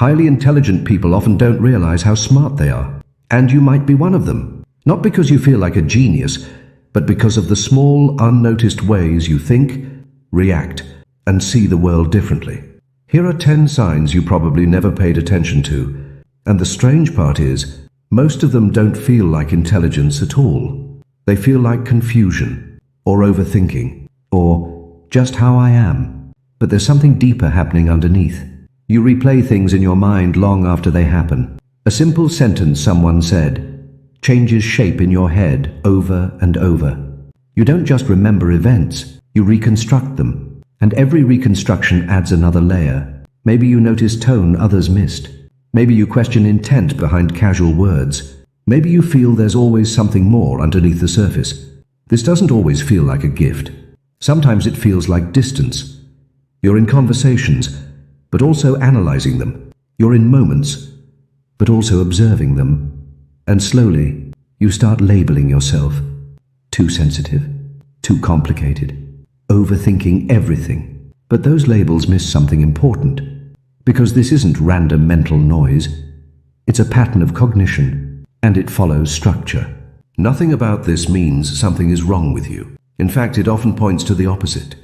Highly intelligent people often don't realize how smart they are, and you might be one of them. Not because you feel like a genius, but because of the small, unnoticed ways you think, react, and see the world differently. Here are 10 signs you probably never paid attention to, and the strange part is, most of them don't feel like intelligence at all. They feel like confusion, or overthinking, or just how I am. But there's something deeper happening underneath. You replay things in your mind long after they happen. A simple sentence someone said changes shape in your head over and over. You don't just remember events, you reconstruct them. And every reconstruction adds another layer. Maybe you notice tone others missed. Maybe you question intent behind casual words. Maybe you feel there's always something more underneath the surface. This doesn't always feel like a gift. Sometimes it feels like distance. You're in conversations, but also analyzing them. You're in moments, but also observing them. And slowly, you start labeling yourself. Too sensitive, too complicated, overthinking everything. But those labels miss something important. Because this isn't random mental noise. It's a pattern of cognition, and it follows structure. Nothing about this means something is wrong with you. In fact, it often points to the opposite.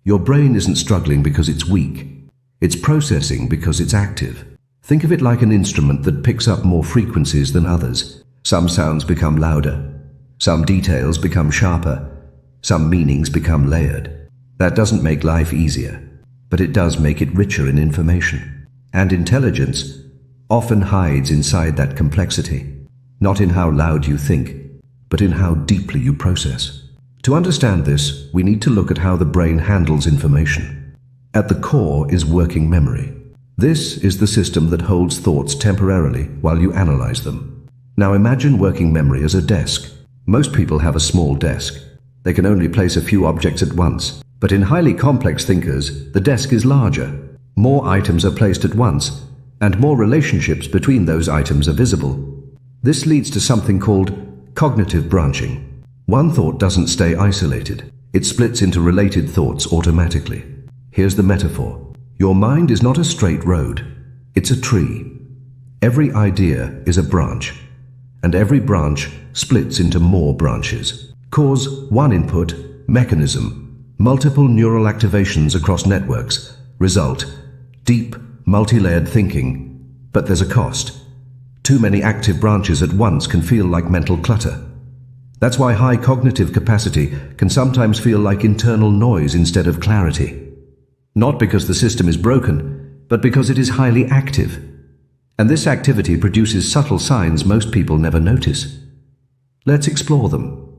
Your brain isn't struggling because it's weak. It's processing because it's active. Think of it like an instrument that picks up more frequencies than others. Some sounds become louder. Some details become sharper. Some meanings become layered. That doesn't make life easier, but it does make it richer in information. And intelligence often hides inside that complexity, not in how loud you think, but in how deeply you process. To understand this, we need to look at how the brain handles information. At the core is working memory. This is the system that holds thoughts temporarily while you analyze them. Now imagine working memory as a desk. Most people have a small desk. They can only place a few objects at once. But in highly complex thinkers, the desk is larger. More items are placed at once, and more relationships between those items are visible. This leads to something called cognitive branching. One thought doesn't stay isolated. It splits into related thoughts automatically. Here's the metaphor. Your mind is not a straight road. It's a tree. Every idea is a branch, and every branch splits into more branches. Cause one input, mechanism, multiple neural activations across networks. Result, deep, multi-layered thinking. But there's a cost. Too many active branches at once can feel like mental clutter. That's why high cognitive capacity can sometimes feel like internal noise instead of clarity. Not because the system is broken, but because it is highly active. And this activity produces subtle signs most people never notice. Let's explore them.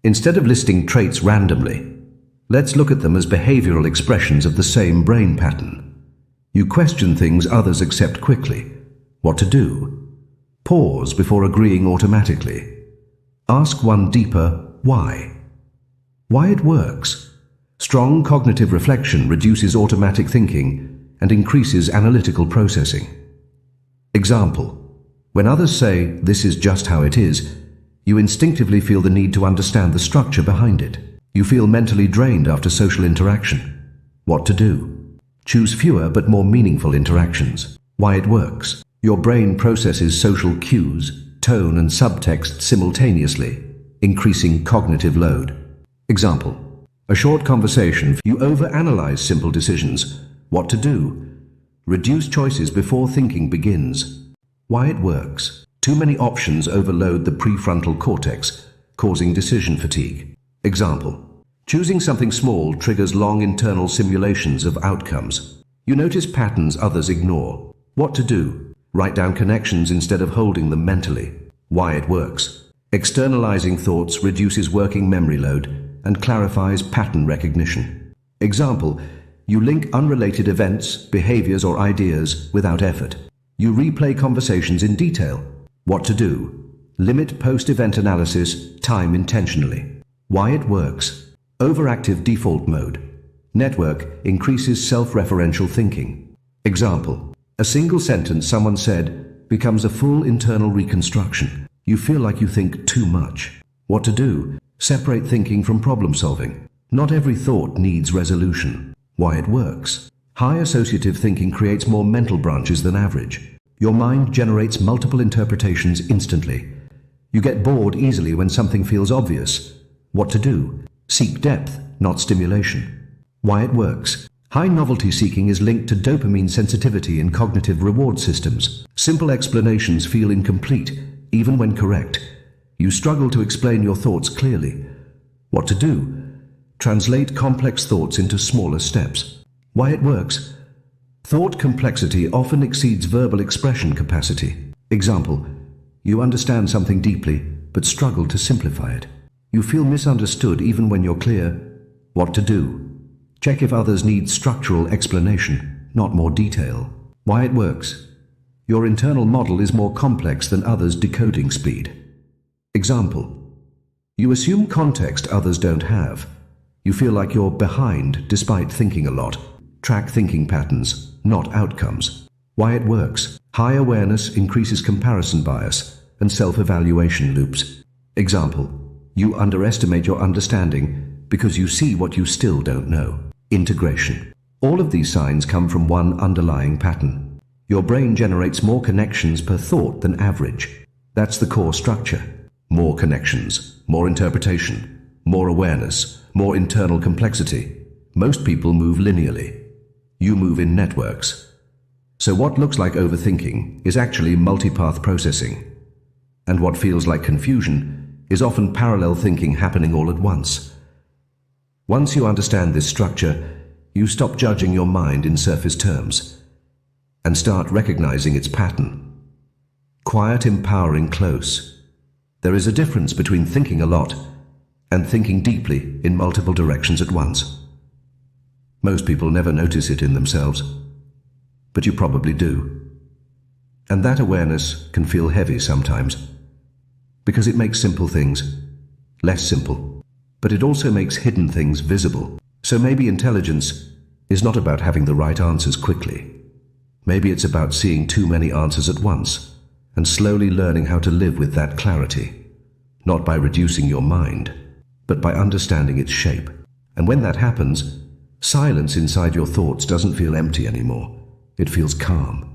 Instead of listing traits randomly, let's look at them as behavioral expressions of the same brain pattern. You question things others accept quickly. What to do? Pause before agreeing automatically. Ask one deeper why. Why it works. Strong cognitive reflection reduces automatic thinking and increases analytical processing. Example: when others say, "This is just how it is," you instinctively feel the need to understand the structure behind it. You feel mentally drained after social interaction. What to do? Choose fewer but more meaningful interactions. Why it works. Your brain processes social cues, tone and subtext simultaneously, increasing cognitive load. Example: a short conversation, you overanalyze simple decisions. What to do? Reduce choices before thinking begins. Why it works. Too many options overload the prefrontal cortex, causing decision fatigue. Example: choosing something small triggers long internal simulations of outcomes. You notice patterns others ignore. What to do? Write down connections instead of holding them mentally. Why it works. Externalizing thoughts reduces working memory load and clarifies pattern recognition. Example: you link unrelated events, behaviors, or ideas without effort. You replay conversations in detail. What to do? Limit post-event analysis, time intentionally. Why it works. Overactive default mode. Network increases self-referential thinking. Example: a single sentence someone said becomes a full internal reconstruction. You feel like you think too much. What to do? Separate thinking from problem solving. Not every thought needs resolution. Why it works. High associative thinking creates more mental branches than average. Your mind generates multiple interpretations instantly. You get bored easily when something feels obvious. What to do? Seek depth, not stimulation. Why it works. High novelty seeking is linked to dopamine sensitivity in cognitive reward systems. Simple explanations feel incomplete, even when correct. You struggle to explain your thoughts clearly. What to do? Translate complex thoughts into smaller steps. Why it works. Thought complexity often exceeds verbal expression capacity. Example, you understand something deeply, but struggle to simplify it. You feel misunderstood even when you're clear. What to do? Check if others need structural explanation, not more detail. Why it works. Your internal model is more complex than others' decoding speed. Example, you assume context others don't have. You feel like you're behind despite thinking a lot. Track thinking patterns, not outcomes. Why it works. High awareness increases comparison bias and self-evaluation loops. Example, you underestimate your understanding because you see what you still don't know. Integration. All of these signs come from one underlying pattern. Your brain generates more connections per thought than average. That's the core structure. More connections, more interpretation, more awareness, more internal complexity. Most people move linearly. You move in networks. So what looks like overthinking is actually multipath processing. And what feels like confusion is often parallel thinking happening all at once. Once you understand this structure, you stop judging your mind in surface terms and start recognizing its pattern. Quiet, empowering, close. There is a difference between thinking a lot and thinking deeply in multiple directions at once. Most people never notice it in themselves, but you probably do. And that awareness can feel heavy sometimes, because it makes simple things less simple, but it also makes hidden things visible. So maybe intelligence is not about having the right answers quickly. Maybe it's about seeing too many answers at once and slowly learning how to live with that clarity, not by reducing your mind, but by understanding its shape. And when that happens, silence inside your thoughts doesn't feel empty anymore. It feels calm.